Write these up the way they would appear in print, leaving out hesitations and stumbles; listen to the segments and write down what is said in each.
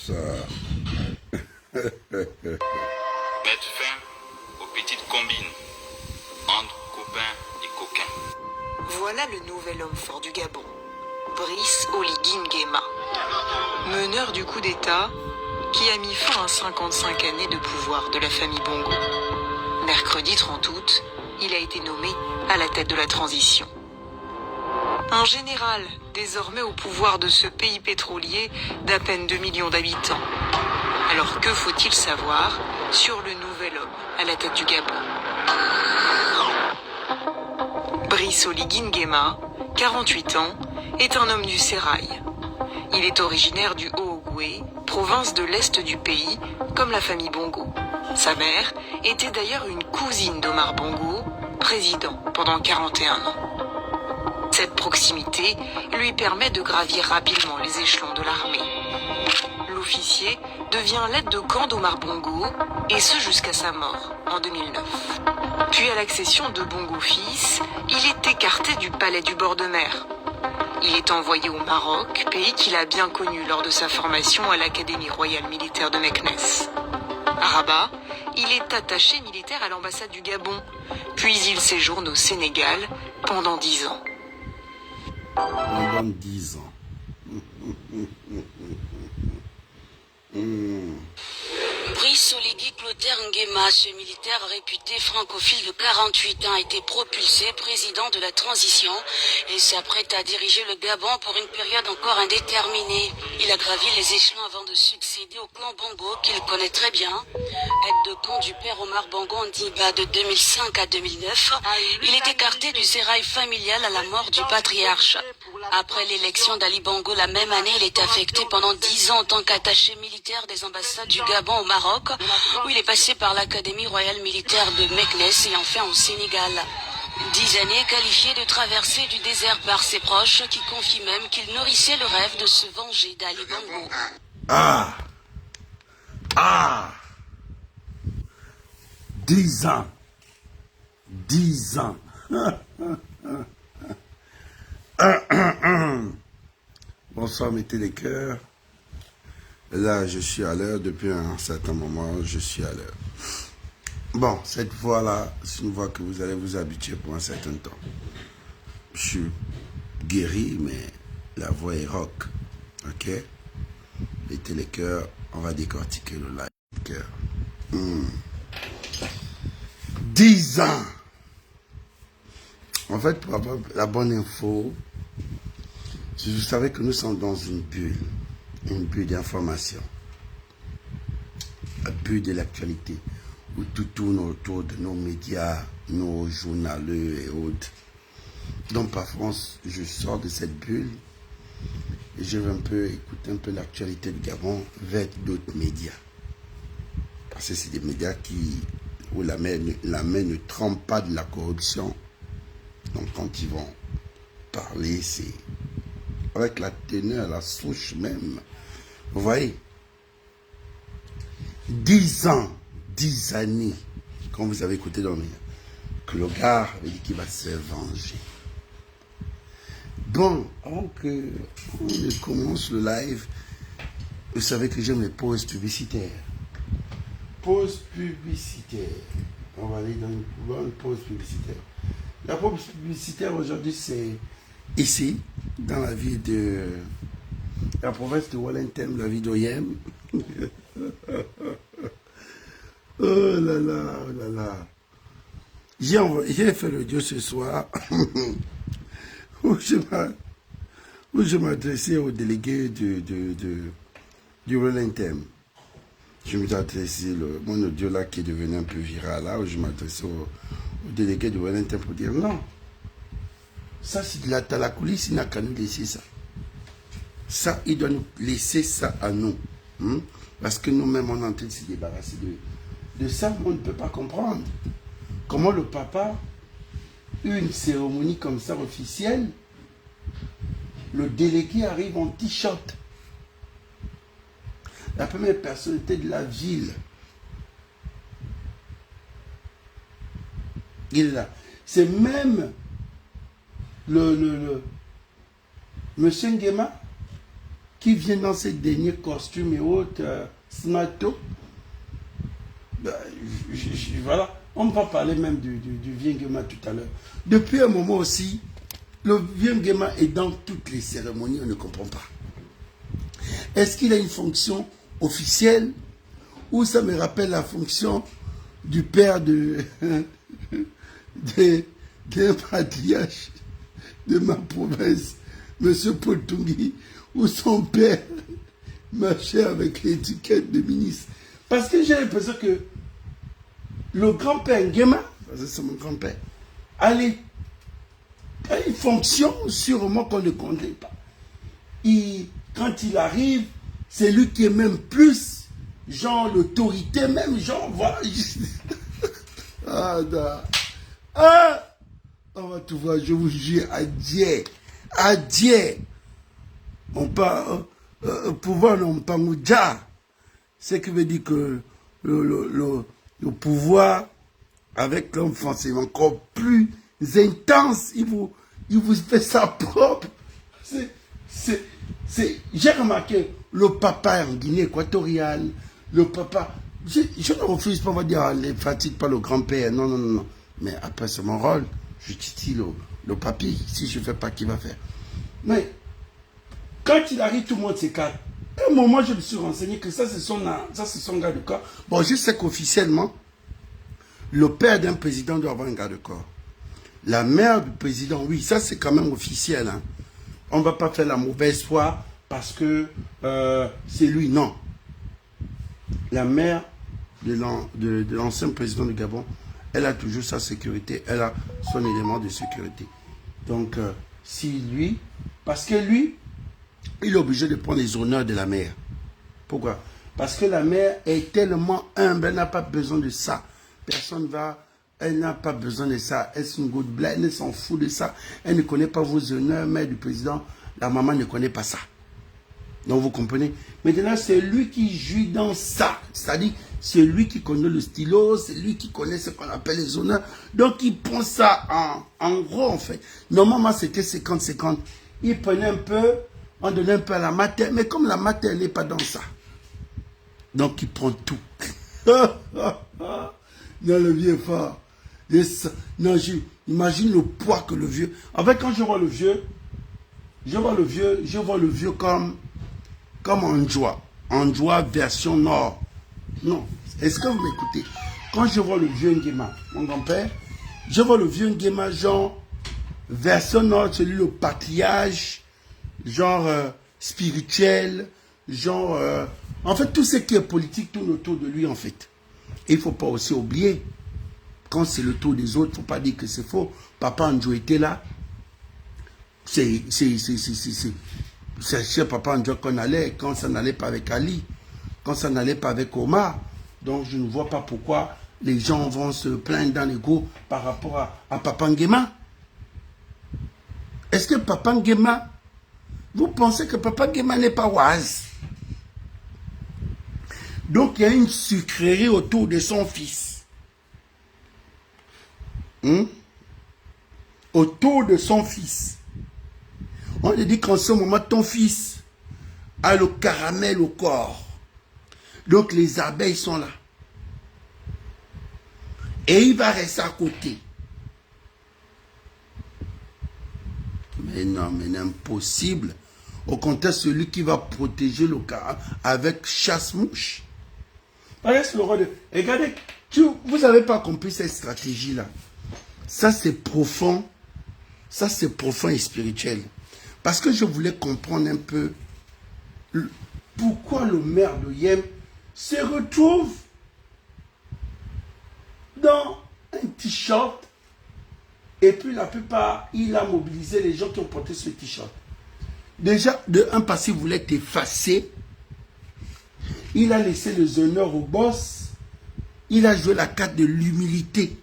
Ça. Mettre fin aux petites combines entre copains et coquins. Voilà le nouvel homme fort du Gabon, Brice Oligui Nguema, meneur du coup d'État qui a mis fin à 55 années de pouvoir de la famille Bongo. Mercredi 30 août, il a été nommé à la tête de la transition. Un général, désormais au pouvoir de ce pays pétrolier d'à peine 2 millions d'habitants. Alors que faut-il savoir sur le nouvel homme à la tête du Gabon? Brice Oligui Nguema, 48 ans, est un homme du sérail. Il est originaire du Haut-Ogooué, province de l'est du pays, comme la famille Bongo. Sa mère était d'ailleurs une cousine d'Omar Bongo, président pendant 41 ans. Cette proximité lui permet de gravir rapidement les échelons de l'armée. L'officier devient l'aide de camp d'Omar Bongo, et ce jusqu'à sa mort, en 2009. Puis à l'accession de Bongo fils, il est écarté du palais du bord de mer. Il est envoyé au Maroc, pays qu'il a bien connu lors de sa formation à l'Académie royale militaire de Meknès. À Rabat, il est attaché militaire à l'ambassade du Gabon, puis il séjourne au Sénégal pendant 10 ans. Pendant 10 ans. Brice Oligui Nguema, ce militaire réputé francophile de 48 ans, a été propulsé président de la transition et s'apprête à diriger le Gabon pour une période encore indéterminée. Il a gravi les échelons avant de succéder au clan Bongo qu'il connaît très bien. Aide de camp du père Omar Bongo Ondimba de 2005 à 2009, il est écarté du sérail familial à la mort du patriarche. Après l'élection d'Ali Bongo la même année, il est affecté pendant 10 ans en tant qu'attaché militaire des ambassades du Gabon au Maroc, où il est passé par l'Académie royale militaire de Meknès et enfin au Sénégal. 10 années qualifiées de traversée du désert par ses proches, qui confient même qu'il nourrissait le rêve de se venger d'Ali Bongo. Ah! Ah! 10 ans! 10 ans! Bonsoir, mettez les cœurs. Là, je suis à l'heure. Depuis un certain moment, je suis à l'heure. Bon, cette voix-là, c'est une voix que vous allez vous habituer pour un certain temps. Je suis guéri, mais la voix est rock. Ok? Mettez les cœurs. On va décortiquer le live. Cœur. 10 ans! En fait, pour avoir la bonne info, vous savez que nous sommes dans une bulle d'information, une bulle de l'actualité, où tout tourne autour de nos médias, nos journaleux et autres. Donc parfois, je sors de cette bulle et je vais un peu écouter un peu l'actualité du Gabon vers d'autres médias. Parce que c'est des médias où la main ne trempe pas de la corruption. Donc quand ils vont parler, c'est avec la teneur, la souche même. Vous voyez, 10 ans, 10 années, quand vous avez écouté dans le média, que le gars avait dit qu'il va se venger. Bon, avant que on commence le live, vous savez que j'aime les pauses publicitaires. Pause publicitaire. On va aller dans une pause publicitaire. La pause publicitaire aujourd'hui, c'est ici, dans la ville de la province de Wellington, la ville d'Oyem. Oh là là, oh là là. J'ai fait l'audio ce soir où je m'adressais au délégué du Wellington. Je me suis adressé, mon audio là qui est devenu un peu viral, là où je m'adressais au délégué de Wellington pour dire non. Ça, c'est de la coulisse, il n'a qu'à nous laisser ça. Ça, il doit nous laisser ça à nous. Parce que nous-mêmes, on est en train de se débarrasser de ça. On ne peut pas comprendre. Comment le papa, une cérémonie comme ça officielle, le délégué arrive en t-shirt. La première personnalité de la ville. Il est là. C'est même Monsieur Nguema qui vient dans ses derniers costumes et autres, smato. Voilà, on va parler même du vieux Nguema tout à l'heure. Depuis un moment aussi, le vieux Nguema est dans toutes les cérémonies, on ne comprend pas. Est-ce qu'il a une fonction officielle ou ça me rappelle la fonction du père d'un patriarche de ma province, M. Potungi, où son père marchait avec l'étiquette de ministre. Parce que j'ai l'impression que le grand-père Nguema, parce que c'est mon grand-père, a une fonction sûrement qu'on ne connaît pas. Quand il arrive, c'est lui qui est même plus, genre l'autorité même, genre, voilà. On va tout voir, je vous jure, adieu. On parle, pouvoir non pas mouja. Ce qui veut dire que le pouvoir avec l'homme français est encore plus intense. Il vous fait sa propre. J'ai remarqué le papa en Guinée équatoriale, le papa. Je ne refuse pas, on va dire, ne fatigue pas le grand-père. Non. Mais après, c'est mon rôle. Je titille le papy. Si je ne fais pas, qui va faire? Mais quand il arrive, tout le monde s'écarte. À un moment, je me suis renseigné que ça, c'est son gars de corps. Bon, je sais qu'officiellement, le père d'un président doit avoir un gars de corps. La mère du président, oui, ça, c'est quand même officiel. Hein. On ne va pas faire la mauvaise foi parce que c'est lui. Non. La mère de l'ancien président du Gabon, elle a toujours sa sécurité. Elle a son élément de sécurité. Donc, si lui... Parce que lui, il est obligé de prendre les honneurs de la mère. Pourquoi? Parce que la mère est tellement humble, elle n'a pas besoin de ça. Personne va... Elle n'a pas besoin de ça. Elle est une good blague, elle s'en fout de ça. Elle ne connaît pas vos honneurs, mère du président. La maman ne connaît pas ça. Donc vous comprenez? Maintenant, c'est lui qui jouit dans ça. C'est-à-dire, c'est lui qui connaît le stylo, c'est lui qui connaît ce qu'on appelle les honneurs. Donc il prend ça en gros, en fait. Normalement, c'était 50-50. Il prenait un peu, on donnait un peu à la mater, mais comme la mater, elle n'est pas dans ça. Donc il prend tout. Non, le vieux est fort. Non, imagine le poids que le vieux... En fait, quand je vois le vieux, je vois le vieux comme Anjoua version nord. Non, est-ce que vous m'écoutez? Quand je vois le vieux Nguema, mon grand-père, je vois le vieux Nguema genre version nord, celui le patriarche, genre spirituel, genre... en fait, tout ce qui est politique tourne autour de lui, en fait. Et il ne faut pas aussi oublier, quand c'est le tour des autres, il ne faut pas dire que c'est faux. Papa Andjo était là. C'est chez Papa Andjo qu'on allait, quand ça n'allait pas avec Ali, quand ça n'allait pas avec Omar. Donc je ne vois pas pourquoi les gens vont se plaindre dans l'ego par rapport à Papa Nguema. Est-ce que Papa Nguema, vous pensez que Papa Nguema n'est pas oise? Donc il y a une sucrerie autour de son fils. Autour de son fils. On lui dit qu'en ce moment, ton fils a le caramel au corps. Donc les abeilles sont là. Et il va rester à côté. Mais non, mais impossible. Au contraire, celui qui va protéger le caramel avec chasse-mouche. Regardez, vous n'avez pas compris cette stratégie-là. Ça, c'est profond. Ça, c'est profond et spirituel. Parce que je voulais comprendre un peu pourquoi le maire de Yem se retrouve dans un t-shirt et puis la plupart, il a mobilisé les gens qui ont porté ce t-shirt. Déjà, de un, parce qu'il voulait effacer, il a laissé les honneurs au boss, il a joué la carte de l'humilité.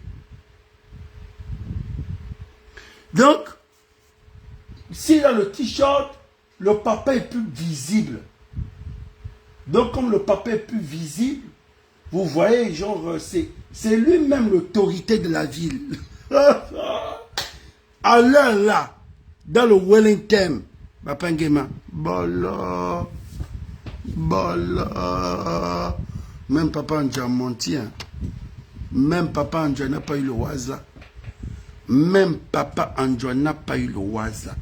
Donc, s'il a le t-shirt, le papa est plus visible. Donc, comme le papa est plus visible, vous voyez, genre, c'est lui-même l'autorité de la ville. À l'heure là, dans le Wellington, Papa Nguema, bolo, bolo. Même Papa Andja a menti. Hein. Même Papa Andja n'a pas eu le waza. Même Papa Andja n'a pas eu le waza.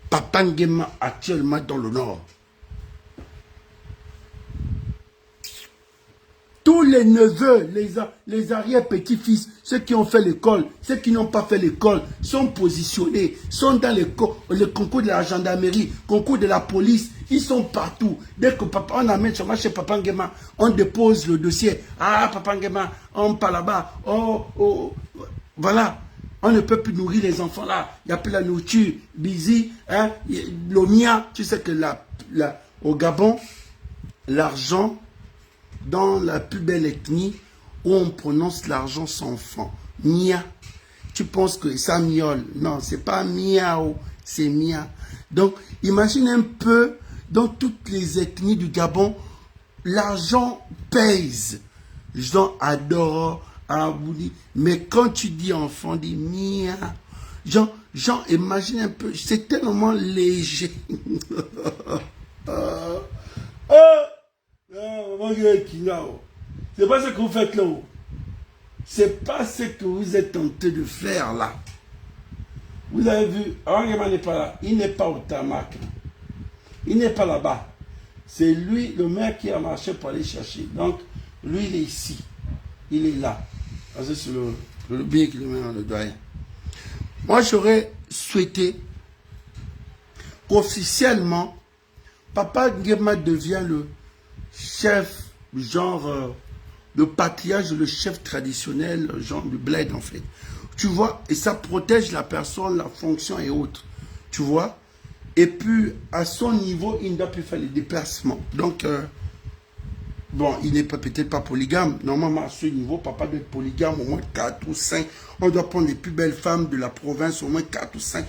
Papa Nguema actuellement dans le nord. Tous les neveux, les arrière-petits-fils, ceux qui ont fait l'école, ceux qui n'ont pas fait l'école, sont positionnés, sont dans le concours de la gendarmerie, concours de la police, ils sont partout. Dès que papa, on amène chez Papa Nguema, on dépose le dossier. Ah, Papa Nguema, on part là-bas. Oh, voilà. On ne peut plus nourrir les enfants là. Il n'y a plus la nourriture. Busy, hein, l'omia. Tu sais que au Gabon, l'argent, dans la plus belle ethnie où on prononce l'argent sans franc. Mia. Tu penses que ça miaule. Non, c'est pas miao, c'est mia. Donc, imagine un peu, dans toutes les ethnies du Gabon, l'argent pèse. Les gens adorent Aboudi. Mais quand tu dis enfant, dis mia. Genre, imagine un peu, c'est tellement léger. C'est pas ce que vous faites là. C'est pas ce que vous êtes tenté de faire là. Vous avez vu, Arangema n'est pas là. Il n'est pas au tarmac. Il n'est pas là-bas. C'est lui, le maire, qui a marché pour aller chercher. Donc, lui, il est ici. Il est là. C'est le billet qui le met dans le doyen. Moi, j'aurais souhaité qu'officiellement, Papa Nguema devient le chef, genre, le patriarche, le chef traditionnel, genre du bled en fait. Tu vois, et ça protège la personne, la fonction et autres. Tu vois. Et puis, à son niveau, il ne doit plus faire les déplacements. Donc, bon, il n'est peut-être pas polygame. Normalement, à ce niveau, papa doit être polygame, au moins 4 ou 5. On doit prendre les plus belles femmes de la province, au moins 4 ou 5.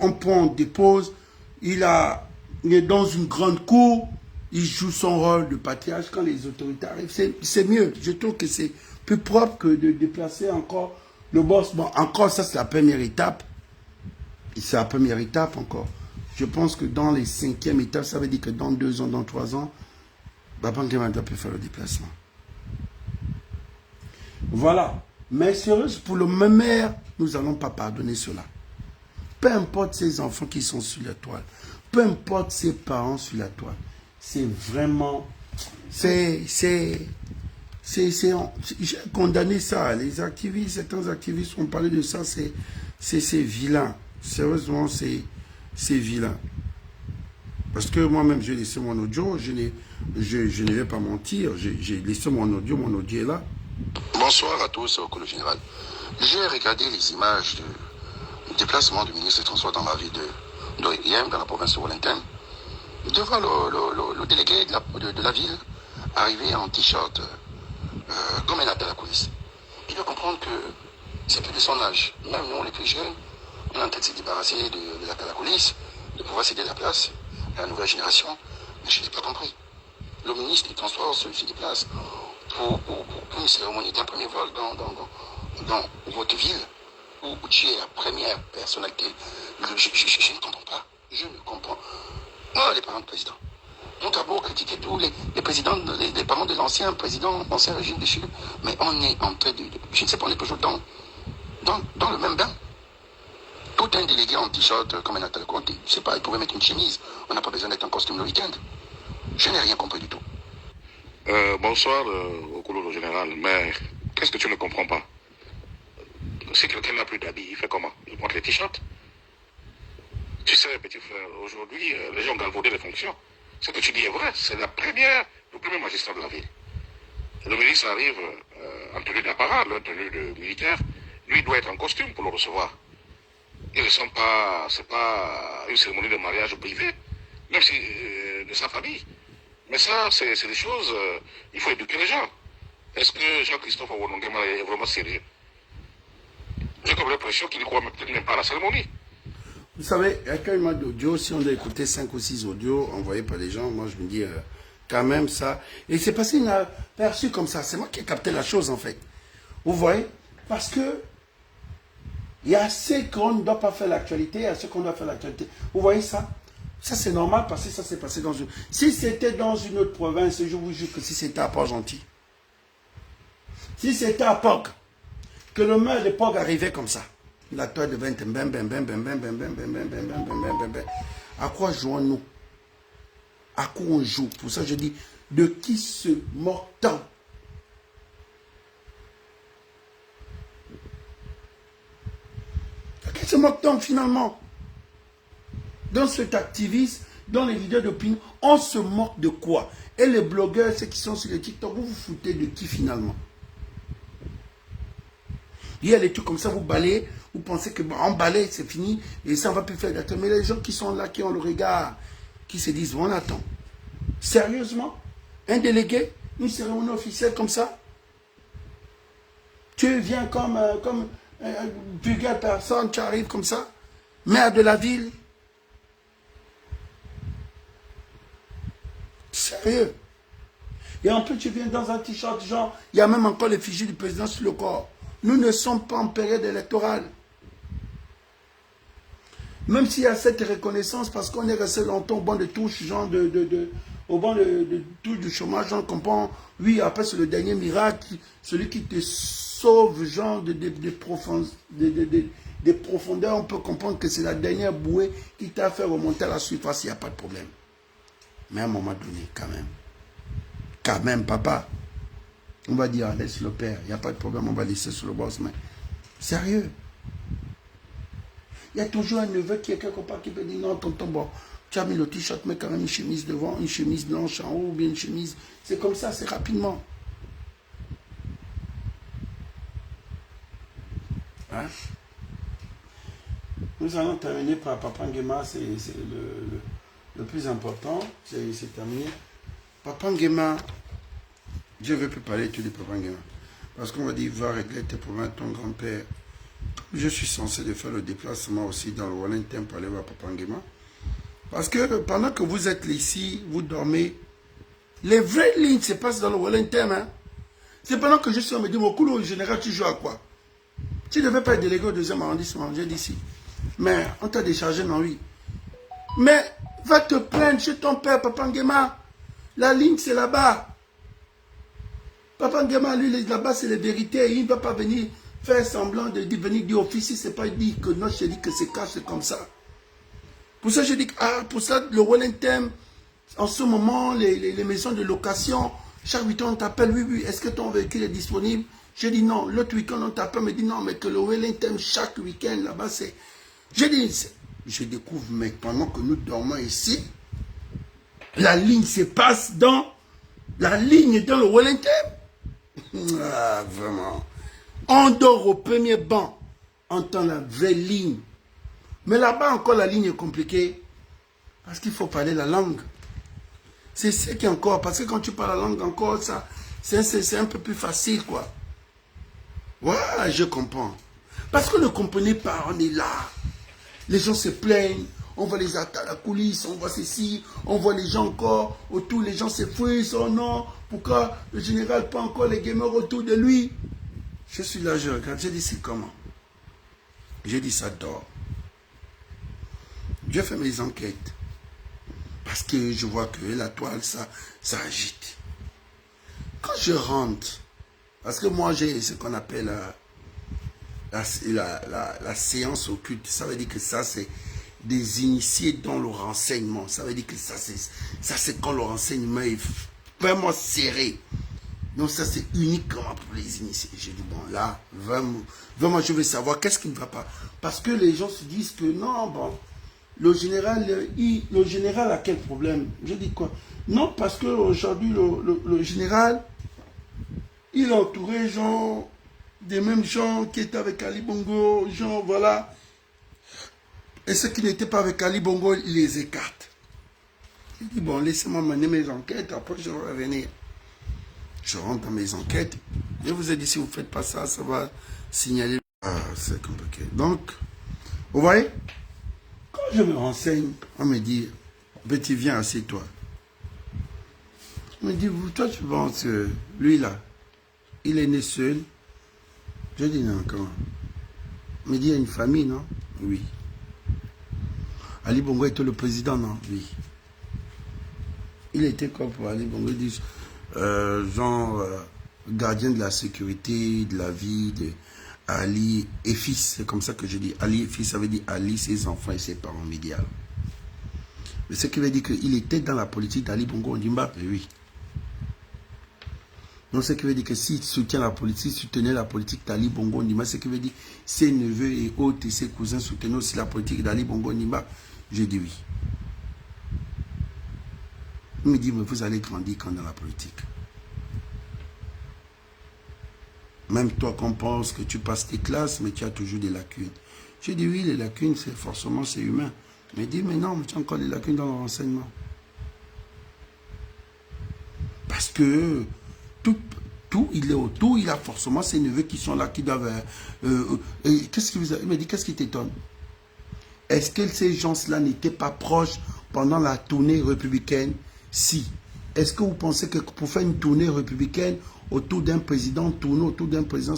On prend, on dépose. Il est dans une grande cour. Il joue son rôle de patriarche quand les autorités arrivent. C'est mieux. Je trouve que c'est plus propre que de déplacer encore le boss. Bon, encore, ça, c'est la première étape. C'est la première étape encore. Je pense que dans les 5e étapes, ça veut dire que dans 2 ans, dans 3 ans, Papa Nguema doit faire le déplacement. Voilà. Mais sérieux, pour le même maire, nous n'allons pas pardonner cela. Peu importe ces enfants qui sont sur la toile. Peu importe ses parents sur la toile. C'est vraiment... J'ai condamné ça. Les activistes, certains activistes ont parlé de ça. C'est vilain. Sérieusement, c'est vilain. Parce que moi-même, j'ai laissé mon audio. Je ne vais pas mentir. J'ai laissé mon audio est là. Bonsoir à tous, au Colo Général. J'ai regardé les images du déplacement du ministre des Transports dans la ville d'Oriem, dans la province de Wellington. De voir le délégué de la ville arriver en t-shirt comme un acte à la police. Il doit comprendre que c'est plus de son âge. Même nous, les plus jeunes, on est en train de se débarrasser de l'acte à la police, de pouvoir céder la place à la nouvelle génération. Mais je n'ai pas compris. Le ministre des Transports se déplace pour une cérémonie d'un premier vol dans votre ville, où tu es la première personnalité. Je ne comprends pas. Je ne comprends. Moi, les parents de président. On a beau critiquer tous les présidents, les parents de l'ancien président, l'ancien régime déchu, mais on est en train de... Je ne sais pas, on est toujours dans le même bain. Tout un délégué en t-shirt comme un attel compte, je ne sais pas, il pouvait mettre une chemise. On n'a pas besoin d'être en costume le week-end. Je n'ai rien compris du tout. Bonsoir au Colo Général, mais qu'est-ce que tu ne comprends pas? Si quelqu'un n'a plus d'habits, il fait comment? Il porte les t-shirts? Tu sais, petit frère, aujourd'hui, les gens ont galvaudé les fonctions. Ce que tu dis est vrai, c'est le premier magistrat de la ville. Le ministre arrive en tenue d'apparat, en tenue de militaire. Lui doit être en costume pour le recevoir. Ils ne sont pas, c'est pas une cérémonie de mariage privée, même si de sa famille. Mais ça, c'est des choses, il faut éduquer les gens. Est-ce que Jean-Christophe Awonongema est vraiment sérieux? J'ai comme l'impression qu'il ne croit peut-être même pas à la cérémonie. Vous savez, actuellement d'audio, si on a écouté 5 ou 6 audios envoyés par les gens, moi je me dis quand même ça. Et c'est passé inaperçu comme ça. C'est moi qui ai capté la chose en fait. Vous voyez? Parce que il y a ceux qu'on ne doit pas faire l'actualité, il y a ceux qu'on doit faire l'actualité. Vous voyez ça? Ça, c'est normal parce que ça s'est passé dans une... Si c'était dans une autre province, je vous jure que si c'était à Port-Gentil, si c'était à Pog, que le maire de Pog arrivait comme ça, la toile de 20, à quoi jouons-nous? À quoi on joue? Pour ça, je dis, de qui se moque-t-on? De qui se moque-t-on finalement? Dans cet activisme, dans les leaders d'opinion, on se moque de quoi? Et les blogueurs, ceux qui sont sur les TikTok, vous vous foutez de qui finalement? Il y a des trucs comme ça, vous balayez, vous pensez que bon, on balaye, c'est fini, et ça ne va plus faire d'acteur. Mais les gens qui sont là, qui ont le regard, qui se disent, on attend. Sérieusement? Un délégué? Une cérémonie officielle comme ça? Tu viens comme vulgaire personne, tu arrives comme ça? Maire de la ville? Sérieux? Et en plus, tu viens dans un t-shirt, genre, il y a même encore l'effigie du président sur le corps. Nous ne sommes pas en période électorale. Même s'il y a cette reconnaissance, parce qu'on est resté longtemps au banc de touche, genre au banc de touche du chômage, on comprend, oui, après c'est le dernier miracle, celui qui te sauve, genre des profondeurs, on peut comprendre que c'est la dernière bouée qui t'a fait remonter à la surface, il n'y a pas de problème. Mais à un moment donné, quand même, papa, on va dire, laisse le père, il n'y a pas de problème, on va laisser sur le boss, mais sérieux. Il y a toujours un neveu qui est quelque part qui peut dire, non, tonton, bon, tu as mis le t-shirt, mais quand même une chemise devant, une chemise blanche en haut, ou bien une chemise, c'est comme ça, c'est rapidement. Hein? Nous allons terminer par Papa Nguema, c'est le plus important, c'est terminé. Papa Nguema, je ne veux plus parler tout de Papa Nguema. Parce qu'on va dire, va régler tes problèmes, ton grand-père. Je suis censé de faire le déplacement aussi dans le Wellington pour aller voir Papa Nguema. Parce que pendant que vous êtes ici, vous dormez, les vraies lignes se passent dans le Wellington. Hein? C'est pendant que je suis, on me dit, mon coulot général, tu joues à quoi? Tu ne devais pas être délégué au 2e arrondissement, j'ai dit ici. Mais on t'a déchargé, non, oui. Mais va te plaindre chez ton père, Papa Nguema. La ligne, c'est là-bas. Papa Nguema, lui, là-bas, c'est la vérité. Il ne va pas venir faire semblant de venir dire officier. C'est pas dit que non, je dis que c'est cash, c'est comme ça. Pour ça, je dis que, pour ça, le Wellington, en ce moment, les maisons de location, chaque week-end, on t'appelle, oui, est-ce que ton véhicule est disponible? Je dis non. L'autre week-end, on t'appelle, me dit non, mais que le Wellington, chaque week-end, là-bas, c'est... Je dis, je découvre, mais pendant que nous dormons ici, la ligne se passe dans le Wellington. Ah, vraiment. On dort au premier banc, on entend la vraie ligne. Mais là-bas encore, la ligne est compliquée. Parce qu'il faut parler la langue. C'est ce qui est encore. Parce que quand tu parles la langue encore, c'est un peu plus facile, quoi. Ouais, je comprends. Parce que ne comprenez pas, on est là. Les gens se plaignent. On voit les attaques à la coulisse, on voit ceci, on voit les gens encore autour, les gens se fouillent, oh non, pourquoi le général pas encore les gamers autour de lui? Je suis là, je regarde, j'ai dit c'est comment? J'ai dit ça dort. Je fais mes enquêtes. Parce que je vois que la toile, ça agite. Quand je rentre, parce que moi j'ai ce qu'on appelle la séance occulte, ça veut dire que ça c'est des initiés dans le renseignement. Ça veut dire que ça c'est quand le renseignement est vraiment serré. Donc ça c'est uniquement pour les initiés. J'ai dit bon là, vraiment je veux savoir qu'est-ce qui ne va pas. Parce que les gens se disent que non, bon, le général a quel problème? Je dis quoi? Non, parce qu'aujourd'hui le général, il a entouré genre des mêmes gens qui étaient avec Ali Bongo, genre voilà. Et ceux qui n'étaient pas avec Ali Bongo, il les écarte. Il dit, bon, laissez-moi mener mes enquêtes, après je vais revenir. Je rentre dans mes enquêtes. Je vous ai dit, si vous ne faites pas ça, ça va signaler. Ah, c'est compliqué. Donc, vous voyez, quand je me renseigne, on me dit, petit, viens, assieds-toi. On me dit, toi, tu penses que lui, là, il est né seul? Je dis, non, comment? On me dit, il y a une famille, non? Oui. Ali Bongo était le président, non? Oui. Il était quoi pour Ali Bongo? Il dit, gardien de la sécurité, de la vie de Ali et fils. C'est comme ça que je dis. Ali et fils, ça veut dire Ali, ses enfants et ses parents médias. Mais ce qui veut dire qu'il était dans la politique d'Ali Bongo Ondimba, oui. Donc ce qui veut dire que s'il soutient la politique, soutenait la politique d'Ali Bongo Ondimba, ce qui veut dire ses neveux et autres et ses cousins soutenaient aussi la politique d'Ali Bongo Ondimba, je dis oui. Il me dit, mais vous allez grandir quand dans la politique. Même toi qu'on pense que tu passes tes classes, mais tu as toujours des lacunes. Je dis oui, les lacunes, c'est forcément, c'est humain. Mais dis, mais non, mais tu as encore des lacunes dans le renseignement. Parce que tout, il est autour, il a forcément ses neveux qui sont là, qui doivent... qu'est-ce qui vous a... Il me dit, qu'est-ce qui t'étonne? Est-ce que ces gens-là n'étaient pas proches pendant la tournée républicaine? Si. Est-ce que vous pensez que pour faire une tournée républicaine autour d'un président, tourner autour d'un président,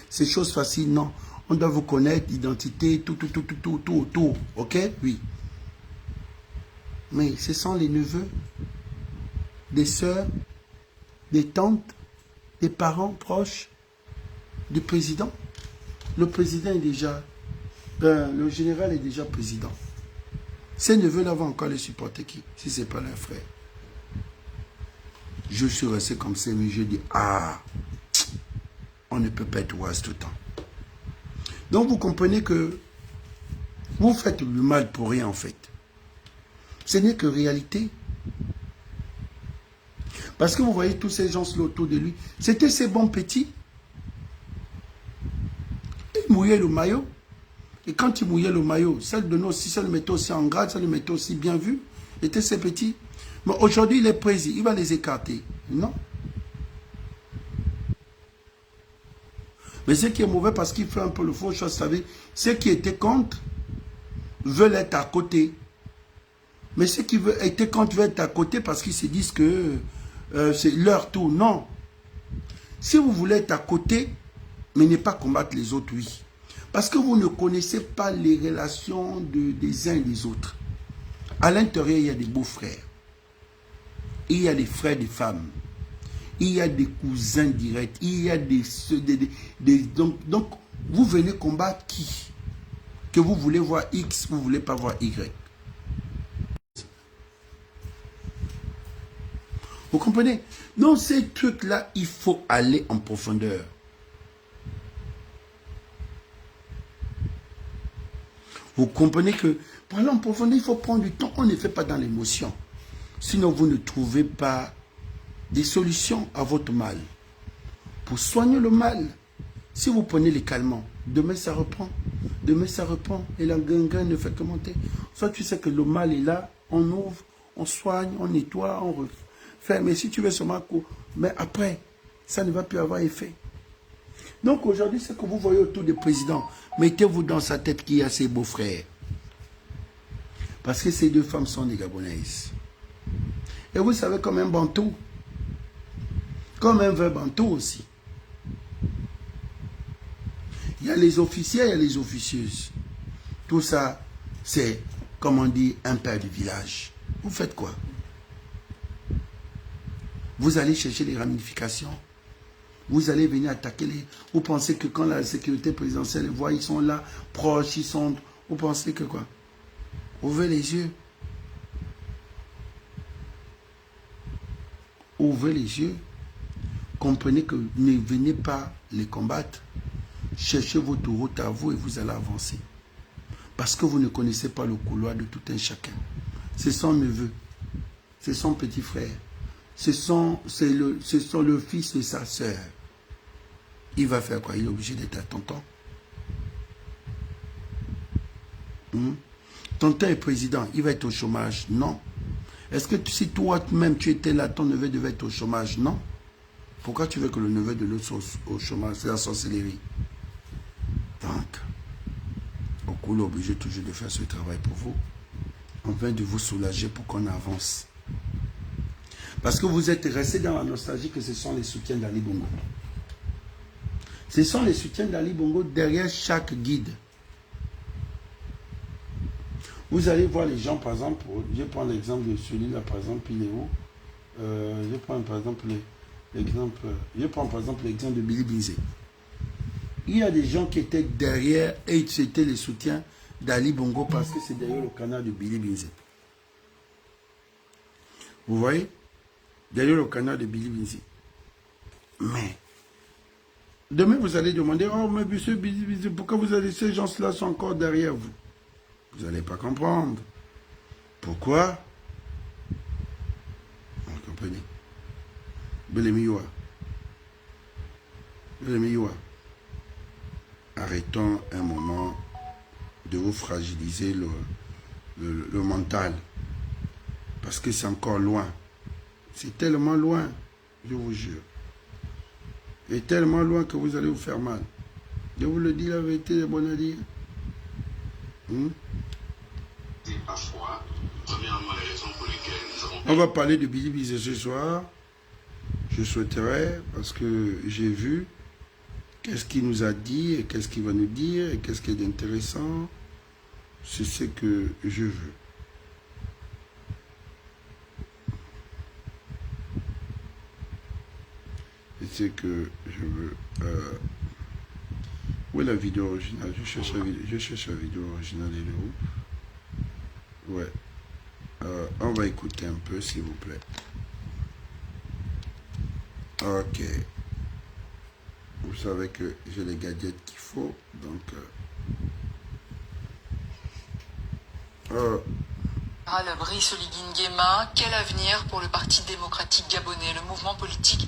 c'est chose facile? Non. On doit vous connaître, l'identité, tout autour. Ok? Oui. Mais ce sont les neveux, des sœurs, des tantes, des parents proches du président. Le président est déjà... le général est déjà président. Ces neveux-là vont encore les supporter qui? Si ce n'est pas leur frère. Je suis resté comme ça, mais je dis, ah, on ne peut pas être oise tout le temps. Donc vous comprenez que vous faites le mal pour rien en fait. Ce n'est que réalité. Parce que vous voyez tous ces gens autour de lui, c'était ces bons petits. Ils mouillaient le maillot. Et quand il mouillait le maillot, ça le donnait aussi, ça le mettait aussi en grade, ça le mettait aussi bien vu. C'était ces petits. Mais aujourd'hui, il est président, il va les écarter. Non. Mais ce qui est mauvais parce qu'il fait un peu le faux choix, vous savez, ceux qui étaient contre veulent être à côté. Mais ceux qui étaient contre veulent être à côté parce qu'ils se disent que c'est leur tour. Non. Si vous voulez être à côté, mais ne pas combattre les autres, oui. Parce que vous ne connaissez pas les relations des uns et des autres. À l'intérieur, il y a des beaux-frères. Il y a des frères des femmes. Il y a des cousins directs. Il y a donc, vous venez combattre qui? Que vous voulez voir X, vous ne voulez pas voir Y. Vous comprenez? Dans ces trucs-là, il faut aller en profondeur. Vous comprenez que pour aller en profondeur, il faut prendre du temps. On ne fait pas dans l'émotion. Sinon, vous ne trouvez pas des solutions à votre mal. Pour soigner le mal, si vous prenez les calmants, demain ça reprend. Demain ça reprend. Et la gangrène ne fait que monter. Soit tu sais que le mal est là, on ouvre, on soigne, on nettoie, on refait. Mais si tu veux seulement mais après, ça ne va plus avoir effet. Donc aujourd'hui, ce que vous voyez autour des présidents, mettez-vous dans sa tête qu'il y a ses beaux-frères. Parce que ces deux femmes sont des Gabonaises. Et vous savez, comme un Bantou, comme un vrai Bantou aussi. Il y a les officiers, il y a les officieuses. Tout ça, c'est, comme on dit, un père du village. Vous faites quoi? Vous allez chercher les ramifications. Vous allez venir attaquer les... Vous pensez que quand la sécurité présidentielle voit, ils sont là, proches, ils sont... Vous pensez que quoi? Ouvrez les yeux. Ouvrez les yeux. Comprenez que ne venez pas les combattre. Cherchez votre route à vous et vous allez avancer. Parce que vous ne connaissez pas le couloir de tout un chacun. C'est son neveu. C'est son petit frère. C'est le fils de sa sœur. Il va faire quoi? Il est obligé d'être à tonton. Tonton est président. Il va être au chômage? Non. Est-ce que si toi-même tu étais là, ton neveu devait être au chômage? Non. Pourquoi tu veux que le neveu de l'autre soit au chômage? C'est la sorcellerie. Donc, Okolo est obligé toujours de faire ce travail pour vous. On vient de vous soulager pour qu'on avance. Parce que vous êtes resté dans la nostalgie que ce sont les soutiens d'Ali Bongo. Ce sont les soutiens d'Ali Bongo derrière chaque guide. Vous allez voir les gens, par exemple, je prends l'exemple de celui-là, par exemple, il est où? Je prends par exemple l'exemple de Billy Binzé. Il y a des gens qui étaient derrière et c'était les soutiens d'Ali Bongo parce que c'est derrière le canal de Billy Binzé. Vous voyez? Derrière le canal de Billy Binzé. Mais, demain vous allez demander, oh mais monsieur Billy Binzé, pourquoi vous allez, ces gens-là sont encore derrière vous? Vous n'allez pas comprendre. Pourquoi? Vous comprenez? Belemiwa. Arrêtons un moment de vous fragiliser le mental. Parce que c'est encore loin. C'est tellement loin, je vous jure. Et tellement loin que vous allez vous faire mal. Je vous le dis la vérité, les bonnes à dire. On va parler de Billy Binzé ce soir. Je souhaiterais, parce que j'ai vu qu'est-ce qu'il nous a dit et qu'est-ce qu'il va nous dire et qu'est-ce qui est intéressant. C'est ce que je veux. C'est ce que je veux. Où est la vidéo originale? Je cherche la vidéo originale, elle est où? Ouais. On va écouter un peu, s'il vous plaît. Ok. Vous savez que j'ai les gadgets qu'il faut, donc... Brice Oligui Nguema, quel avenir pour le Parti démocratique gabonais, le mouvement politique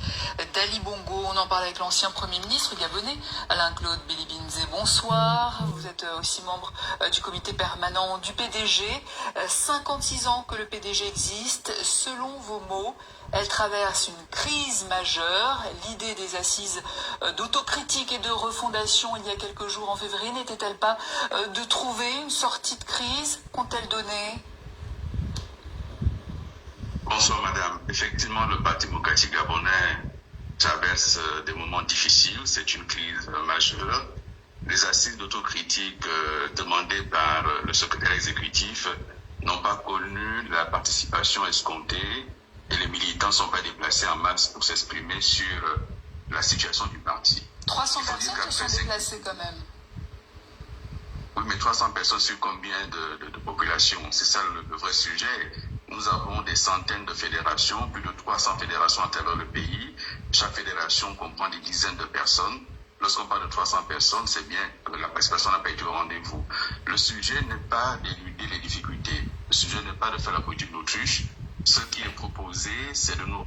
d'Ali Bongo? On en parle avec l'ancien Premier ministre gabonais, Alain-Claude Billy Binzé. Bonsoir, vous êtes aussi membre du comité permanent du PDG. 56 ans que le PDG existe. Selon vos mots, elle traverse une crise majeure. L'idée des assises d'autocritique et de refondation il y a quelques jours en février n'était-elle pas de trouver une sortie de crise? Qu'ont-elles donné? Bonsoir madame. Effectivement, le Parti démocratique gabonais traverse des moments difficiles. C'est une crise majeure. Les assises d'autocritique demandées par le secrétaire exécutif n'ont pas connu la participation escomptée et les militants ne sont pas déplacés en masse pour s'exprimer sur la situation du parti. 300 personnes se sont déplacées quand même. Oui, mais 300 personnes sur combien de population? C'est ça le vrai sujet. Nous avons des centaines de fédérations, plus de 300 fédérations à travers le pays. Chaque fédération comprend des dizaines de personnes. Lorsqu'on parle de 300 personnes, c'est bien que la participation n'a pas été au rendez-vous. Le sujet n'est pas d'éluder les difficultés. Le sujet n'est pas de faire la politique d'autruche. Ce qui est proposé, c'est de nous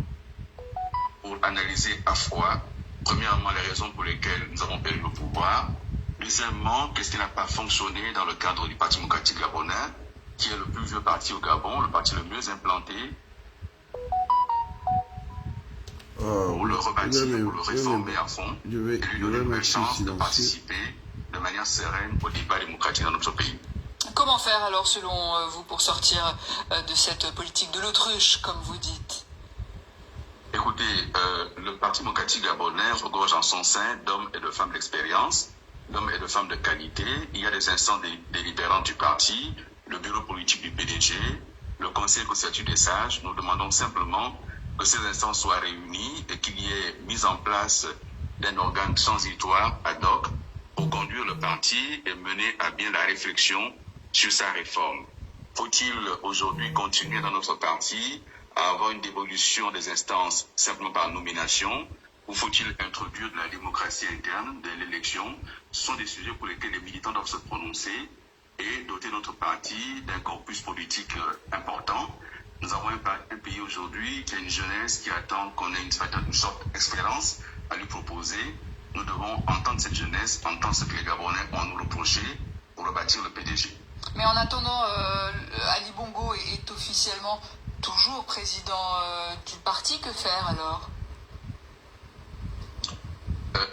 pour analyser à froid, premièrement, les raisons pour lesquelles nous avons perdu le pouvoir. Deuxièmement, qu'est-ce qui n'a pas fonctionné dans le cadre du Parti démocratique gabonais, qui est le plus vieux parti au Gabon, le parti le mieux implanté, pour le rebâtir, pour le réformer à fond, et lui donner une chance de participer de manière sereine au débat démocratique dans notre pays. Comment faire alors, selon vous, pour sortir de cette politique de l'autruche, comme vous dites? Écoutez, le Parti démocratique gabonais regorge en son sein d'hommes et de femmes d'expérience, d'hommes et de femmes de qualité. Il y a des instances délibérantes du parti, le bureau politique du PDG, le conseil constitué des sages. Nous demandons simplement que ces instances soient réunies et qu'il y ait mise en place d'un organe transitoire ad hoc pour conduire le parti et mener à bien la réflexion sur sa réforme. Faut-il aujourd'hui continuer dans notre parti à avoir une dévolution des instances simplement par nomination, ou faut-il introduire de la démocratie interne, de l'élection? Ce sont des sujets pour lesquels les militants doivent se prononcer et doter notre parti d'un corpus politique important. Nous avons un pays aujourd'hui qui a une jeunesse qui attend qu'on ait une sorte d'expérience à lui proposer. Nous devons entendre cette jeunesse, entendre ce que les Gabonais ont à nous reprocher pour rebâtir le PDG. Mais en attendant, Ali Bongo est officiellement toujours président du parti. Que faire alors?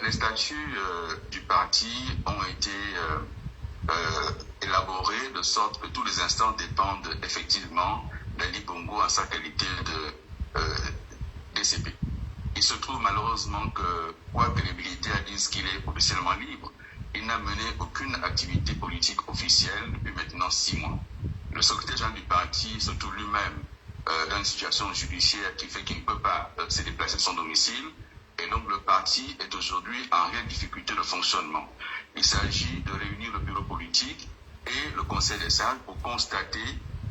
Les statuts du parti ont été élaborés de sorte que tous les instants dépendent effectivement d'Ali Bongo en sa qualité de DCP. Il se trouve malheureusement que, quoique les militaires disent qu'il est officiellement libre, il n'a mené aucune activité politique officielle depuis maintenant 6 mois. Le secrétaire général du parti se trouve lui-même dans une situation judiciaire qui fait qu'il ne peut pas se déplacer de son domicile. Et donc le parti est aujourd'hui en réelle difficulté de fonctionnement. Il s'agit de réunir le bureau politique et le conseil des salles pour constater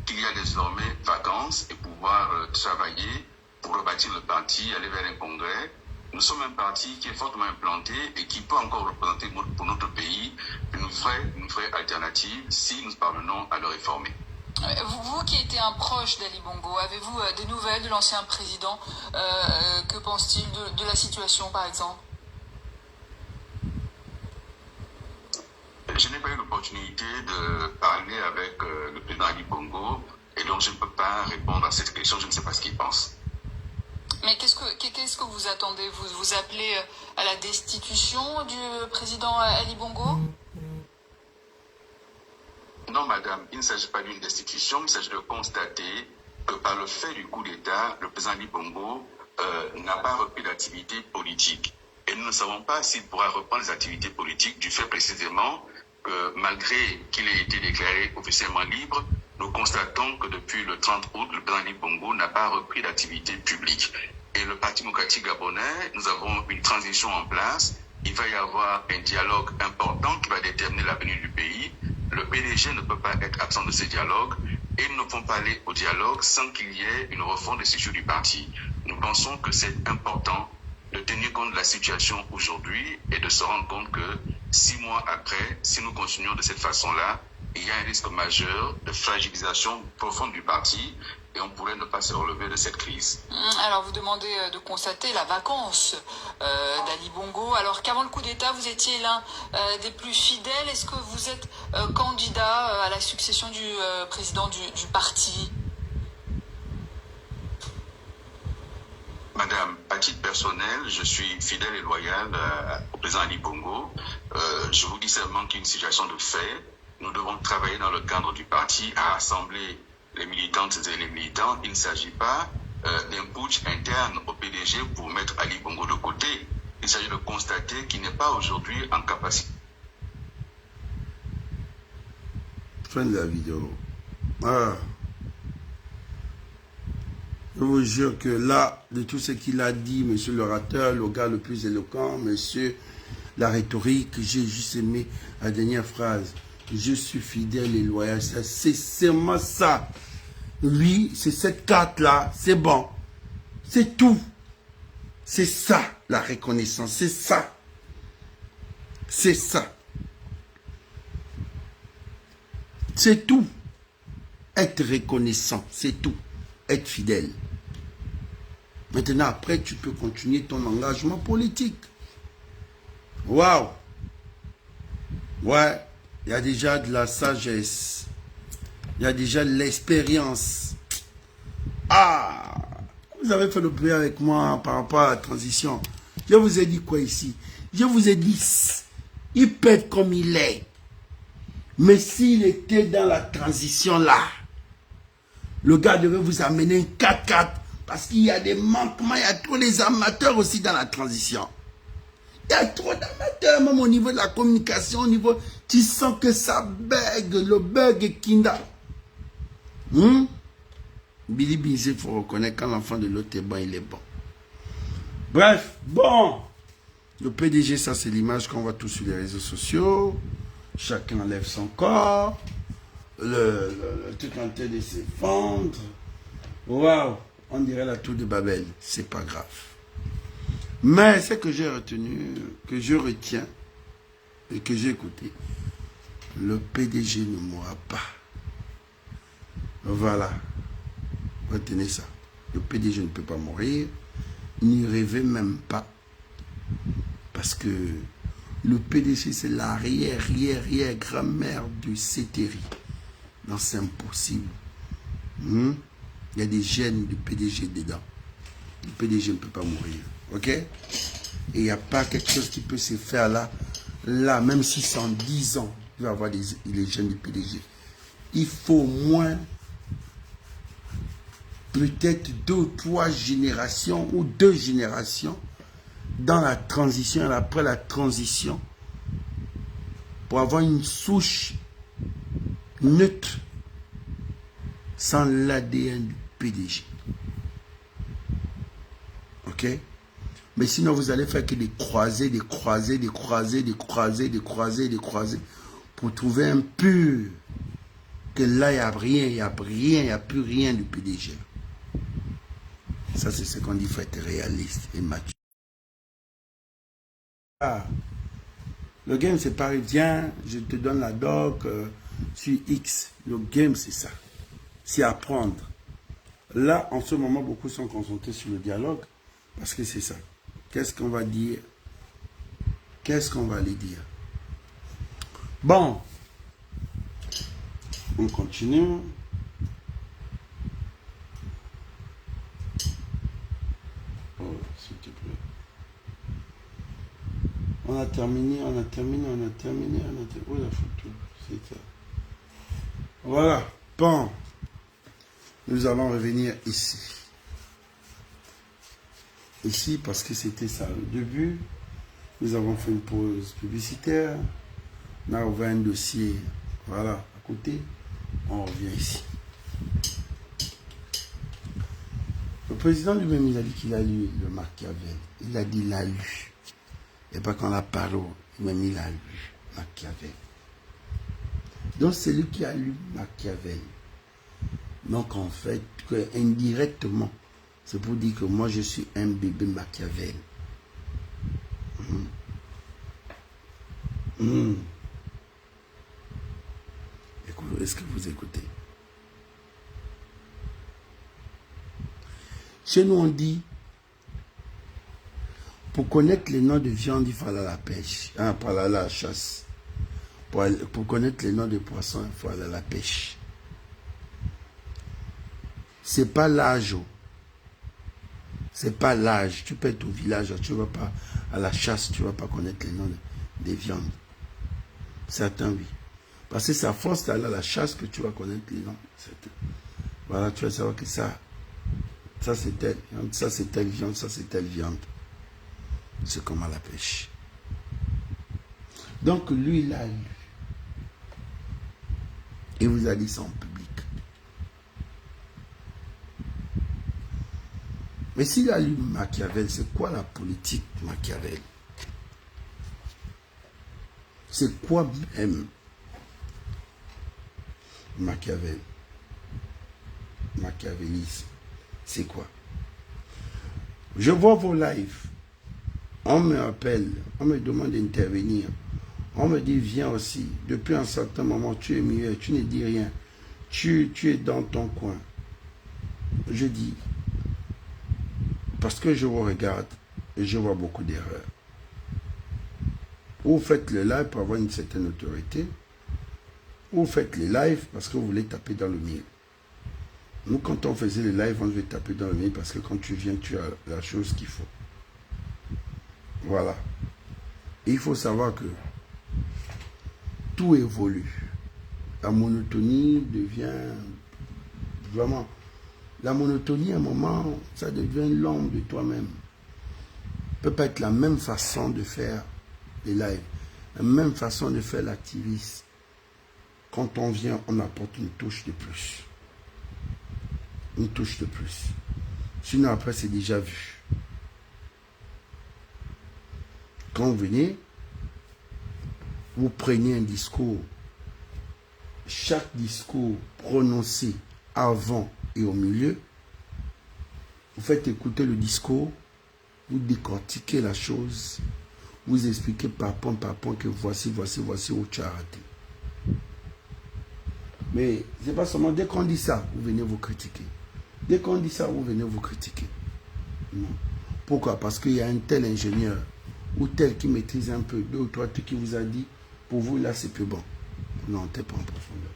qu'il y a désormais vacances et pouvoir travailler pour rebâtir le parti, aller vers un congrès. Nous sommes un parti qui est fortement implanté et qui peut encore représenter pour notre pays une vraie alternative si nous parvenons à le réformer. Vous qui étiez un proche d'Ali Bongo, avez-vous des nouvelles de l'ancien président? Que pense-t-il de la situation, par exemple? Je n'ai pas eu l'opportunité de parler avec le président Ali Bongo et donc je ne peux pas répondre à cette question, je ne sais pas ce qu'il pense. Mais qu'est-ce que vous attendez? Vous appelez à la destitution du président Ali Bongo? Non, madame, il ne s'agit pas d'une destitution, il s'agit de constater que par le fait du coup d'État, le président Ali Bongo n'a pas repris d'activité politique. Et nous ne savons pas s'il pourra reprendre les activités politiques du fait précisément que malgré qu'il ait été déclaré officiellement libre, nous constatons que depuis le 30 août, le président Ali Bongo n'a pas repris d'activité publique. Et le Parti démocratique gabonais, nous avons une transition en place. Il va y avoir un dialogue important qui va déterminer l'avenir du pays. Le PDG ne peut pas être absent de ce dialogue et nous ne pouvons pas aller au dialogue sans qu'il y ait une refonte des structures du parti. Nous pensons que c'est important de tenir compte de la situation aujourd'hui et de se rendre compte que 6 mois après, si nous continuons de cette façon-là, il y a un risque majeur de fragilisation profonde du parti et on pourrait ne pas se relever de cette crise. Alors vous demandez de constater la vacance d'Ali Bongo, alors qu'avant le coup d'État, vous étiez l'un des plus fidèles. Est-ce que vous êtes candidat à la succession du président du parti? Madame, à titre personnel, je suis fidèle et loyal au président Ali Bongo. Je vous dis seulement qu'il y a une situation de fait. Nous devons travailler dans le cadre du parti à rassembler les militantes et les militants. Il ne s'agit pas d'un putsch interne au PDG pour mettre Ali Bongo de côté. Il s'agit de constater qu'il n'est pas aujourd'hui en capacité. Fin de la vidéo. Ah. Je vous jure que là, de tout ce qu'il a dit, monsieur l'orateur, le gars le plus éloquent, monsieur la rhétorique, j'ai juste aimé la dernière phrase. Je suis fidèle et loyal. C'est seulement ça. Lui, c'est cette carte-là. C'est bon. C'est tout. C'est ça, la reconnaissance. C'est ça. C'est ça. C'est tout. Être reconnaissant, c'est tout. Être fidèle. Maintenant, après, tu peux continuer ton engagement politique. Waouh! Ouais, il y a déjà de la sagesse. Il y a déjà de l'expérience. Ah! Vous avez fait le bruit avec moi par rapport à la transition. Je vous ai dit quoi ici? Je vous ai dit, il peut être comme il est. Mais s'il était dans la transition là, le gars devait vous amener un 4x4 parce qu'il y a des manquements, il y a trop les amateurs aussi dans la transition. Il y a trop d'amateurs, même au niveau de la communication, au niveau, tu sens que ça bug, le bug est kinda. Billy Bizet, il faut reconnaître quand l'enfant de l'autre est bon, il est bon. Bref, bon. Le PDG, ça c'est l'image qu'on voit tous sur les réseaux sociaux. Chacun enlève son corps. Le truc en train de s'effondre. Waouh, on dirait la tour de Babel. C'est pas grave. Mais ce que j'ai retenu, que je retiens et que j'ai écouté, le PDG ne mourra pas. Voilà. Retenez ça. Le PDG ne peut pas mourir. N'y rêvez même pas. Parce que le PDG, c'est l'arrière-grand-mère du CTRI. Non, c'est impossible. Il y a des gènes du PDG dedans. Le PDG ne peut pas mourir. Ok? Et il n'y a pas quelque chose qui peut se faire là. Là, même si c'est en 10 ans, il va y avoir les gènes du PDG. Il faut au moins peut-être 2 ou 3 générations ou 2 générations dans la transition et après la transition pour avoir une souche neutre sans l'ADN du PDG. Ok? Mais sinon, vous allez faire que des croisés, des croisés, des croisés, des croisés, des croisés, des croisés, pour trouver un pur. Que là, il n'y a rien, il n'y a rien, il n'y a plus rien du PDG. Ça, c'est ce qu'on dit, il faut être réaliste et mature. Ah, le game, c'est pareil, viens, je te donne la doc sur X. Le game, c'est ça. C'est apprendre. Là, en ce moment, beaucoup sont concentrés sur le dialogue, parce que c'est ça. Qu'est-ce qu'on va dire? Qu'est-ce qu'on va aller dire? Bon, on continue. Oh, s'il te plaît. On a terminé, on a terminé, on a terminé, on a terminé. Oh, la photo, c'est ça. Voilà, bon. Nous allons revenir ici. Ici, parce que c'était ça le début. Nous avons fait une pause publicitaire. On a ouvert un dossier, voilà, à côté. On revient ici. Le président lui-même, il a dit qu'il a lu le Machiavel. Il a dit qu'il l'a lu. Et pas qu'on la parole, même il a lu Machiavel. Donc c'est lui qui a lu Machiavel. Donc en fait, indirectement, c'est pour dire que moi je suis un bébé Machiavel. Est-ce que vous écoutez? Chez nous on dit, pour connaître les noms de viande, il faut aller à la pêche, hein, pour aller à la chasse. Pour connaître les noms de poissons, il faut aller à la pêche. C'est pas l'âge. C'est pas l'âge. Tu peux être au village, tu ne vas pas à la chasse, tu ne vas pas connaître les noms des viandes. Certains, oui. Parce que c'est à force d'aller à la chasse que tu vas connaître les noms. Voilà, tu vas savoir que ça c'est telle viande, ça c'est telle viande, ça c'est telle viande. C'est comme à la pêche. Donc lui, il a lu. Et vous a dit ça en public. Mais s'il a lu Machiavel, c'est quoi la politique de Machiavel? C'est quoi même Machiavel? Machiavélisme, c'est quoi? Je vois vos lives. On me appelle, on me demande d'intervenir. On me dit, viens aussi. Depuis un certain moment, tu es mieux, tu ne dis rien. Tu es dans ton coin. Je dis, parce que je vous regarde et je vois beaucoup d'erreurs. Ou vous faites le live pour avoir une certaine autorité, ou vous faites les lives parce que vous voulez taper dans le mille. Nous, quand on faisait les lives, on devait taper dans le mille parce que quand tu viens, tu as la chose qu'il faut. Voilà. Et il faut savoir que tout évolue. La monotonie devient vraiment... La monotonie, à un moment, ça devient l'ombre de toi-même. Ça ne peut pas être la même façon de faire les lives, la même façon de faire l'activisme. Quand on vient, on apporte une touche de plus. Une touche de plus. Sinon, après, c'est déjà vu. Quand vous venez, vous prenez un discours. Chaque discours prononcé avant et au milieu, vous faites écouter le discours, vous décortiquez la chose, vous expliquez par point que voici où tu as raté. Mais c'est pas seulement dès qu'on dit ça, vous venez vous critiquer. Dès qu'on dit ça, vous venez vous critiquer. Non. Pourquoi? Parce qu'il y a un tel ingénieur ou tel qui maîtrise un peu, 2 ou 3 trucs qui vous a dit, pour vous là c'est plus bon. Non, t'es pas en profondeur.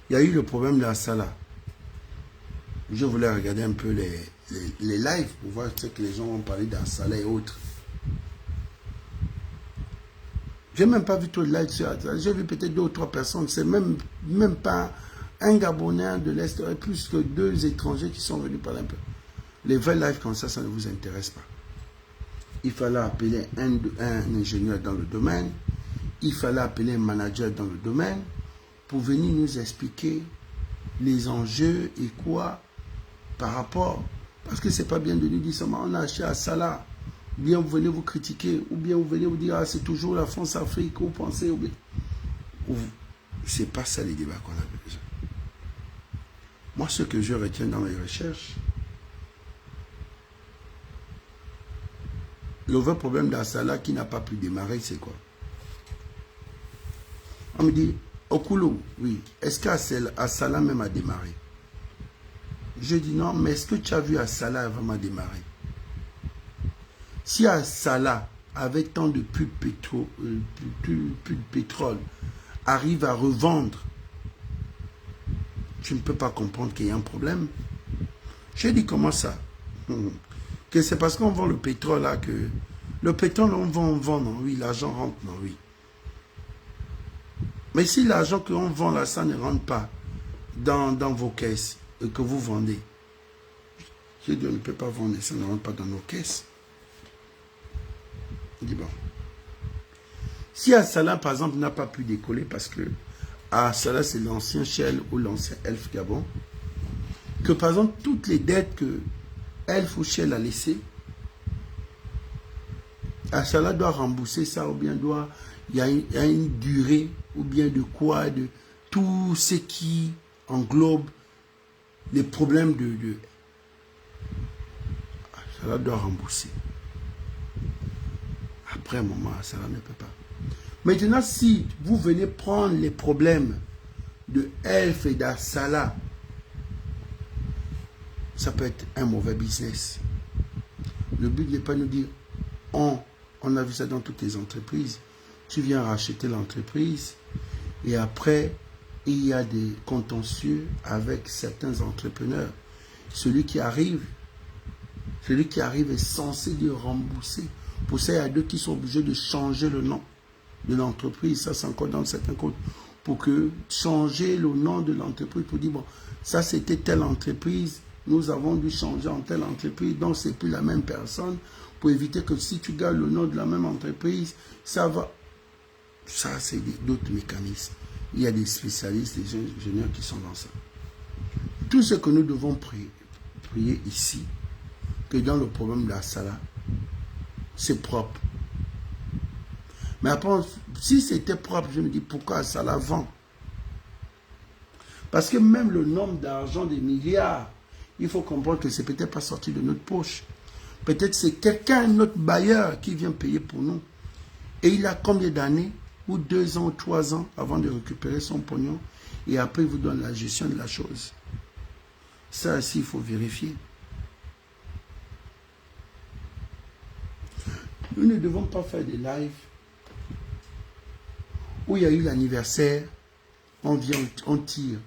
Il y a eu le problème de la Salah. Je voulais regarder un peu les lives pour voir ce que les gens ont parlé de la Salah et autres. Je n'ai même pas vu tout le live sur la Salah. J'ai vu peut-être 2 ou 3 personnes. C'est même pas un Gabonais de l'Est, et plus que 2 étrangers qui sont venus parler un peu. Les vrais lives comme ça ne vous intéresse pas. Il fallait appeler un ingénieur dans le domaine. Il fallait appeler un manager dans le domaine pour venir nous expliquer les enjeux et quoi par rapport. Parce que c'est pas bien de nous dire seulement on a acheté à Salah. Ou bien vous venez vous critiquer. Ou bien vous venez vous dire ah, c'est toujours la France-Afrique. Vous pensez. C'est pas ça les débats qu'on a besoin. Moi, ce que je retiens dans mes recherches, le vrai problème d'Assala qui n'a pas pu démarrer, c'est quoi? On me dit, Okulu, oui, est-ce qu'Assala même a démarré? Je dis non, mais est-ce que tu as vu Assala vraiment démarrer? Si Assala, avec tant de plus de pétrole, arrive à revendre, tu ne peux pas comprendre qu'il y a un problème. J'ai dit comment ça? Que c'est parce qu'on vend le pétrole là que... Le pétrole on vend, non, oui, l'argent rentre, non, oui. Mais si l'argent qu'on vend là, ça ne rentre pas dans vos caisses et que vous vendez, j'ai dit on ne peut pas vendre, ça ne rentre pas dans nos caisses. Il dit bon. Si Assala, par exemple, n'a pas pu décoller parce que Assala, c'est l'ancien Shell ou l'ancien Elf Gabon, que par exemple, toutes les dettes que Elf ou Shell a laissées, Assala doit rembourser ça, ou bien il y a une durée, ou bien de quoi, de tout ce qui englobe les problèmes de Assala doit rembourser. Après un moment, Assala ne peut pas. Maintenant, si vous venez prendre les problèmes de Elf et d'Assala, ça peut être un mauvais business. Le but n'est pas de nous dire, on a vu ça dans toutes les entreprises, tu viens racheter l'entreprise et après, il y a des contentieux avec certains entrepreneurs. Celui qui arrive est censé lui rembourser. Pour ça, il y a d'autres qui sont obligés de changer le nom de l'entreprise. Ça, c'est encore dans certains codes. Pour que changer le nom de l'entreprise, pour dire, bon, ça c'était telle entreprise, nous avons dû changer en telle entreprise, donc c'est plus la même personne, pour éviter que si tu gardes le nom de la même entreprise, ça va. Ça, c'est d'autres mécanismes. Il y a des spécialistes, des ingénieurs qui sont dans ça. Tout ce que nous devons prier ici, que dans le problème de la Salah, c'est propre. Mais après, si c'était propre, je me dis pourquoi ça la vend? Parce que même le nombre d'argent des milliards, il faut comprendre que c'est peut-être pas sorti de notre poche. Peut-être c'est quelqu'un, notre bailleur, qui vient payer pour nous. Et il a combien d'années, ou 2 ans, ou 3 ans, avant de récupérer son pognon, et après il vous donne la gestion de la chose. Ça aussi, il faut vérifier. Nous ne devons pas faire des lives où il y a eu l'anniversaire, on vient, on tire.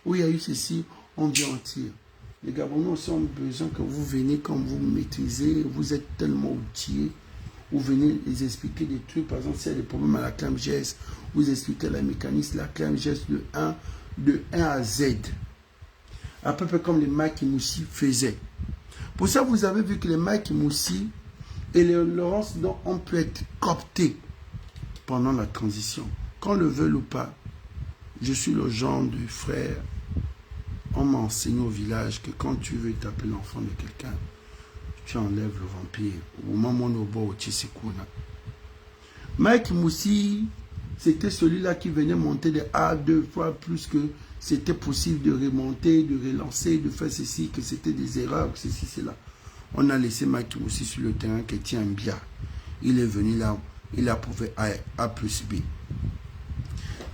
Où il y a eu ceci, on vient, on tire. Les Gabonais aussi ont besoin que vous venez comme vous maîtrisez, vous êtes tellement outillés, vous venez les expliquer des trucs. Par exemple, s'il y a des problèmes à la ClamGS, vous expliquez la mécanisme, la ClamGS de 1 à Z. À peu près comme les Mike Moussi faisaient. Pour ça, vous avez vu que les Mike Moussi et les Laurence ont pu être cooptés pendant la transition. Qu'on le veuille ou pas, je suis le genre de frère. On m'a enseigné au village que quand tu veux taper l'enfant de quelqu'un, tu enlèves le vampire. Au moment où on au Tshisekuna. Mike Moussi, c'était celui-là qui venait monter des A 2 fois plus que c'était possible de remonter, de relancer, de faire ceci, que c'était des erreurs, que ceci, cela. On a laissé Mike Moussi sur le terrain qui tient bien. Il est venu là, il a prouvé A plus B.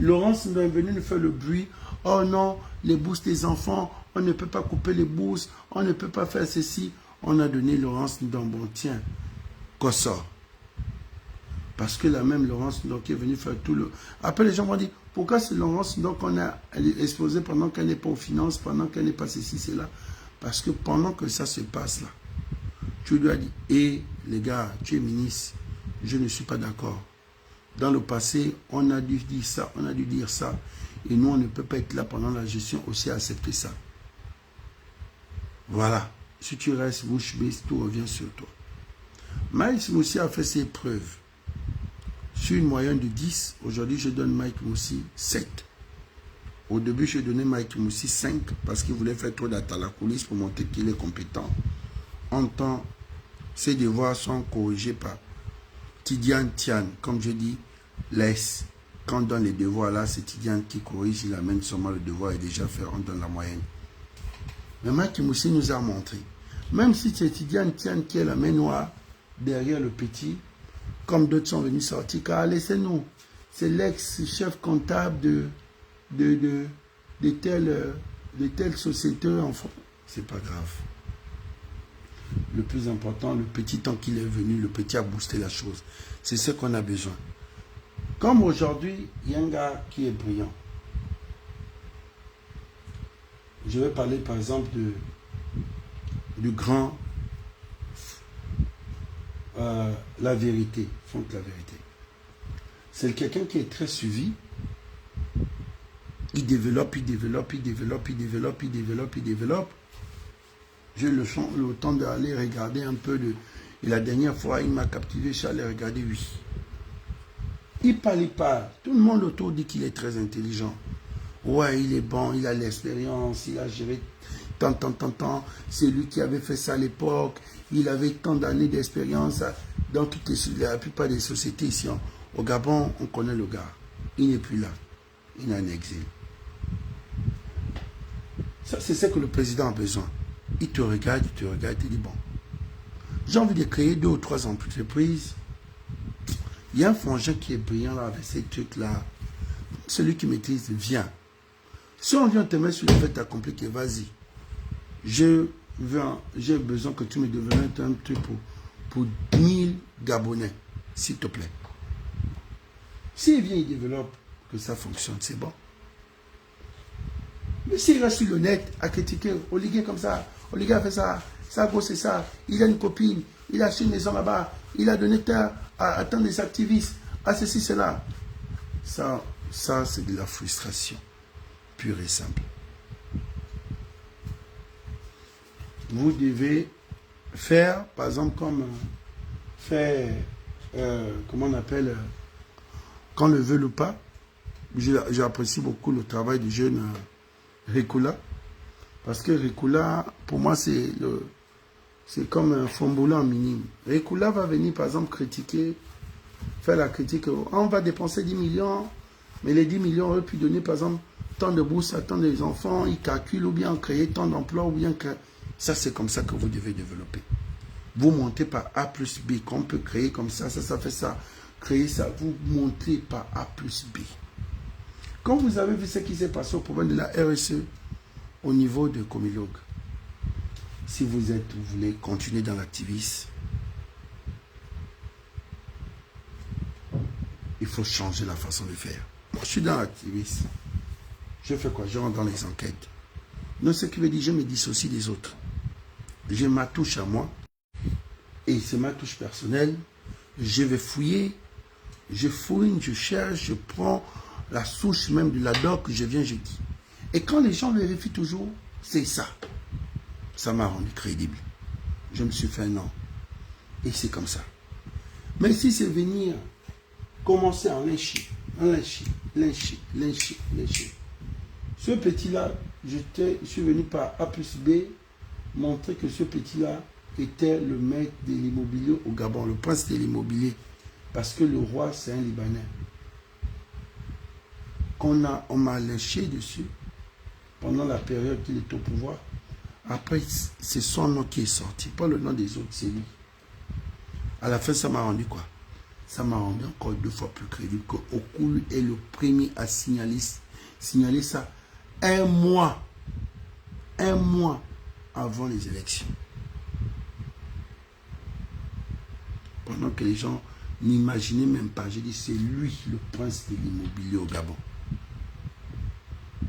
Laurence est venu nous faire le bruit. Oh non, les bourses des enfants, on ne peut pas couper les bourses, on ne peut pas faire ceci. On a donné Laurence Ndon, bon tiens, Kossor. Parce que la même Laurence Ndon qui est venue faire tout le... Après les gens vont dire, pourquoi c'est Laurence Ndon qu'on a exposé pendant qu'elle n'est pas aux finances, pendant qu'elle n'est pas ceci, cela? Parce que pendant que ça se passe là, tu lui as dit, hé les gars, tu es ministre, je ne suis pas d'accord. Dans le passé, on a dû dire ça, on a dû dire ça. Et nous, on ne peut pas être là pendant la gestion aussi accepter ça. Voilà. Si tu restes bouche bée, tout revient sur toi. Mike Moussi a fait ses preuves. Sur une moyenne de 10, aujourd'hui, je donne Mike Moussi 7. Au début, j'ai donné Mike Moussi 5 parce qu'il voulait faire trop d'attalacoulisse pour montrer qu'il est compétent. En temps, ses devoirs sont corrigés par Tidiane Tian. Comme je dis, laisse. Quand on donne les devoirs là, c'est Tidiane qui corrige, il amène seulement le devoir est déjà fait, on donne la moyenne. Mais Mike Moussi nous a montré, même si c'est Tidiane Tian qui est la main noire derrière le petit, comme d'autres sont venus sortir, car laissez-nous, c'est l'ex-chef comptable de telle société en France. C'est pas grave. Le plus important, le petit temps qu'il est venu, le petit a boosté la chose. C'est ce qu'on a besoin. Comme aujourd'hui, il y a un gars qui est brillant. Je vais parler par exemple du grand La Vérité, Fonte La Vérité. C'est quelqu'un qui est très suivi. Il développe. J'ai le temps d'aller regarder un peu de... Et la dernière fois, il m'a captivé, je suis allé regarder, oui. Il parle. Tout le monde autour dit qu'il est très intelligent. Ouais, il est bon, il a l'expérience, il a géré tant. C'est lui qui avait fait ça à l'époque. Il avait tant d'années d'expérience dans la plupart des sociétés ici. Au Gabon, on connaît le gars. Il n'est plus là. Il est en exil. Ça, c'est ce que le président a besoin. Il te regarde, il te dit, bon, j'ai envie de créer 2 ou 3 entreprises. Il y a un frangin qui est brillant là avec ces trucs-là. Celui qui maîtrise, viens. Si on vient te mettre sur le fait accompli, vas-y. J'ai besoin que tu me deviennes un truc pour 1000 Gabonais, s'il te plaît. S'il vient, il développe, que ça fonctionne, c'est bon. Mais s'il reste sur le net à critiquer, Olivier comme ça, Olivier a fait ça, ça gosse c'est ça, il a une copine, il a acheté une maison là-bas, il a donné terre à tant des activistes, à ceci, cela. Ça c'est de la frustration, pure et simple. Vous devez faire, par exemple, comme faire, comment on appelle, quand on le veut ou pas. J'apprécie beaucoup le travail du jeune Rikoula, parce que Rikoula, pour moi, c'est comme un Fombola en minime. Rikoula va venir, par exemple, critiquer, faire la critique. On va dépenser 10 millions, mais les 10 millions auraient pu donner, par exemple, tant de bourses à tant des enfants, ils calculent ou bien créer tant d'emplois, ou bien que... Ça, c'est comme ça que vous devez développer. Vous montez par A plus B, qu'on peut créer comme ça fait ça. Créer ça, vous montez par A plus B. Quand vous avez vu ce qui s'est passé au problème de la RSE au niveau de Comilog, si vous voulez continuer dans l'activisme, il faut changer la façon de faire. Moi, je suis dans l'activisme. Je fais quoi? Je rentre dans les enquêtes. Non, ce qui veut dire, je me dissocie des autres. J'ai ma touche à moi. Et c'est ma touche personnelle. Je vais fouiller. Je fouine, je cherche, je prends la souche même de la doc, je viens, je dis. Et quand les gens vérifient toujours, c'est ça. Ça m'a rendu crédible. Je me suis fait un nom. Et c'est comme ça. Mais si c'est venir, commencer à lyncher. Ce petit-là, je suis venu par A plus B, montrer que ce petit-là était le maître de l'immobilier au Gabon, le prince de l'immobilier. Parce que le roi, c'est un Libanais. On m'a lynché dessus pendant la période qu'il est au pouvoir. Après, c'est son nom qui est sorti, pas le nom des autres, c'est lui. À la fin, ça m'a rendu quoi? Ça m'a rendu encore 2 fois plus crédible que Okulu est le premier à signaler ça un mois avant les élections. Pendant que les gens n'imaginaient même pas, j'ai dit c'est lui le prince de l'immobilier au Gabon.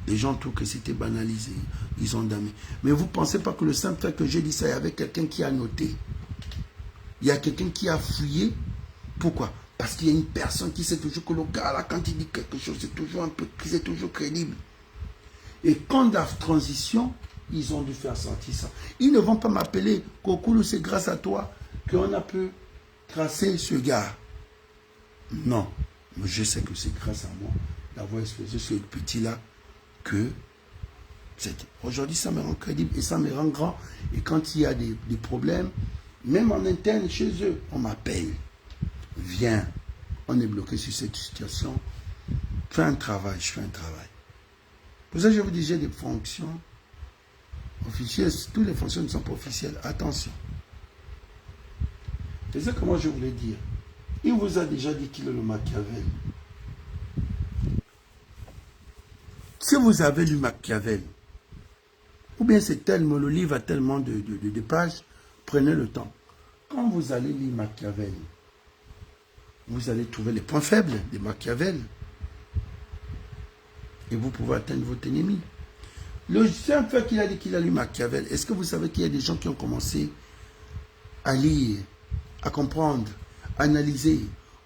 Les gens trouvent que c'était banalisé, ils ont damé. Mais vous ne pensez pas que le simple fait que j'ai dit ça, il y avait quelqu'un qui a noté. Il y a quelqu'un qui a fouillé. Pourquoi? Parce qu'il y a une personne qui sait toujours que le gars là, quand il dit quelque chose, c'est toujours crédible. Et quand la transition, ils ont dû faire sortir ça. Ils ne vont pas m'appeler Kokulu, c'est grâce à toi qu'on a pu tracer ce gars. Non, mais je sais que c'est grâce à moi d'avoir exposé ce petit-là que aujourd'hui, ça me rend crédible et ça me rend grand. Et quand il y a des problèmes, même en interne chez eux, on m'appelle. Viens, on est bloqué sur cette situation. Fais un travail, je fais un travail. Pour ça, je vous dis, j'ai des fonctions officielles. Toutes les fonctions ne sont pas officielles. Attention. C'est ça que moi je voulais dire. Il vous a déjà dit qu'il est le Machiavel. Si vous avez lu Machiavel, ou bien c'est tellement, le livre a tellement de pages, prenez le temps. Quand vous allez lire Machiavel, vous allez trouver les points faibles de Machiavel. Et vous pouvez atteindre votre ennemi. Le simple fait qu'il a dit qu'il a lu Machiavel, est-ce que vous savez qu'il y a des gens qui ont commencé à lire, à comprendre, à analyser,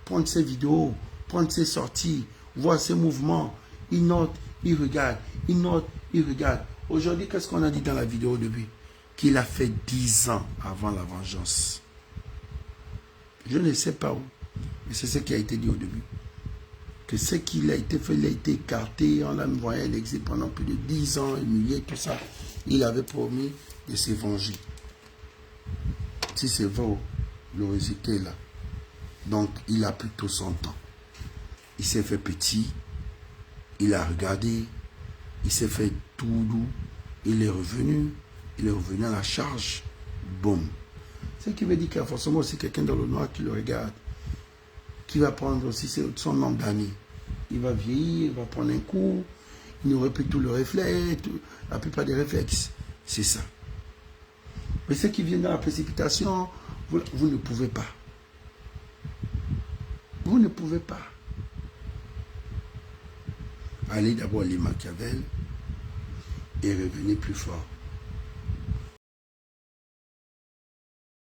prendre ses vidéos, prendre ses sorties, voir ses mouvements, ils notent, ils regardent, ils notent, ils regardent. Aujourd'hui, qu'est-ce qu'on a dit dans la vidéo au début? Qu'il a fait 10 ans avant la vengeance. Je ne sais pas où, mais c'est ce qui a été dit au début. Que ce qu'il a été fait, il a été écarté, on l'a envoyé à l'exil pendant plus de 10 ans, humilié, tout ça. Il avait promis de se venger. Si c'est vrai, le résultat est là. Donc, il a plutôt son temps. Il s'est fait petit, il a regardé, il s'est fait tout doux, il est revenu à la charge, boum. Ce qui veut dire qu'il y a forcément aussi quelqu'un dans le noir qui le regarde, qui va prendre aussi son nombre d'années. Il va vieillir, il va prendre un coup, il n'aurait plus tout le réflexe, la plupart des réflexes. C'est ça. Mais ceux qui viennent dans la précipitation, vous ne pouvez pas. Vous ne pouvez pas. Allez d'abord lire Machiavel et revenez plus fort.